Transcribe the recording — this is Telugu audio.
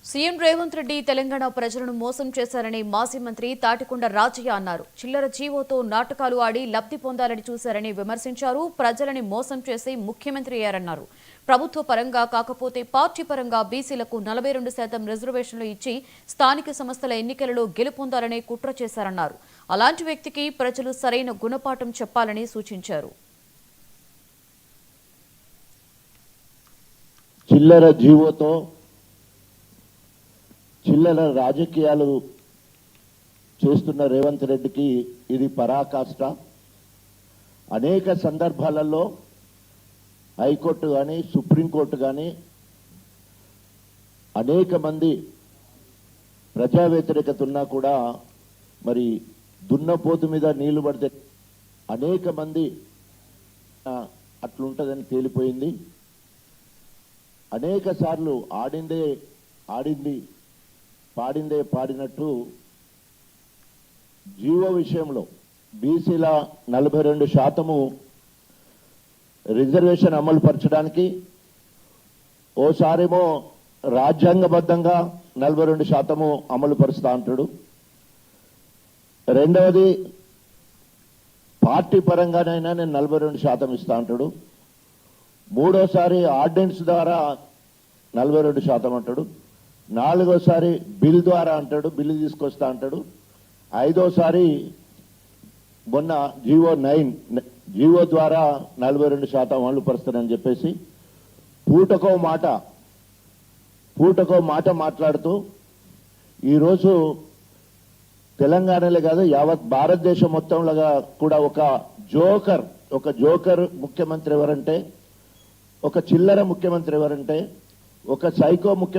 సీఎం రేవంత్ రెడ్డి తెలంగాణ ప్రజలను మోసం చేశారని మాజీ మంత్రి తాటికొండ రాజయ్య అన్నారు. చిల్లర జీవోతో నాటకాలు ఆడి లబ్ధి పొందాలని చూశారని విమర్శించారు. ప్రజలని మోసం చేసి ముఖ్యమంత్రి అయ్యారన్నారు. ప్రభుత్వ పరంగా కాకపోతే పార్టీ పరంగా బీసీలకు 42% రిజర్వేషన్లు ఇచ్చి స్థానిక సంస్థల ఎన్నికలలో గెలుపొందాలని కుట్ర చేశారన్నారు. అలాంటి వ్యక్తికి ప్రజలు సరైన గుణపాఠం చెప్పాలని సూచించారు. చిల్లర జీవోతో చిల్లర రాజకీయాలు చేస్తున్న రేవంత్ రెడ్డికి ఇది పరాకాష్ట. అనేక సందర్భాలలో హైకోర్టు కానీ సుప్రీంకోర్టు కానీ అనేక మంది ప్రజా వ్యతిరేకత ఉన్నా కూడా మరి దున్నపోతు మీద నీళ్లు పడితే అనేక మంది అట్లుంటుందని తేలిపోయింది. అనేక సార్లు ఆడింది పాడిందే పాడినట్టు జీవో విషయంలో బీసీల 42% రిజర్వేషన్ అమలు పరచడానికి ఓసారేమో రాజ్యాంగబద్ధంగా 42% అమలు పరుస్తా అంటాడు. రెండవది పార్టీ పరంగానైనా నేను 42% ఇస్తా అంటాడు. మూడోసారి ఆర్డినెన్స్ ద్వారా 42% అంటాడు. నాలుగోసారి బిల్ ద్వారా అంటాడు, బిల్లు తీసుకొస్తా అంటాడు. ఐదోసారి మొన్న జీవో ద్వారా 42% అమలు పరుస్తానని చెప్పేసి పూటకో మాట మాట్లాడుతూ ఈరోజు తెలంగాణలో కాదు యావత్ భారతదేశం మొత్తంలో కూడా ఒక జోకర్ ముఖ్యమంత్రి ఎవరంటే, ఒక చిల్లర ముఖ్యమంత్రి ఎవరంటే, ఒక సైకో ముఖ్యమంత్రి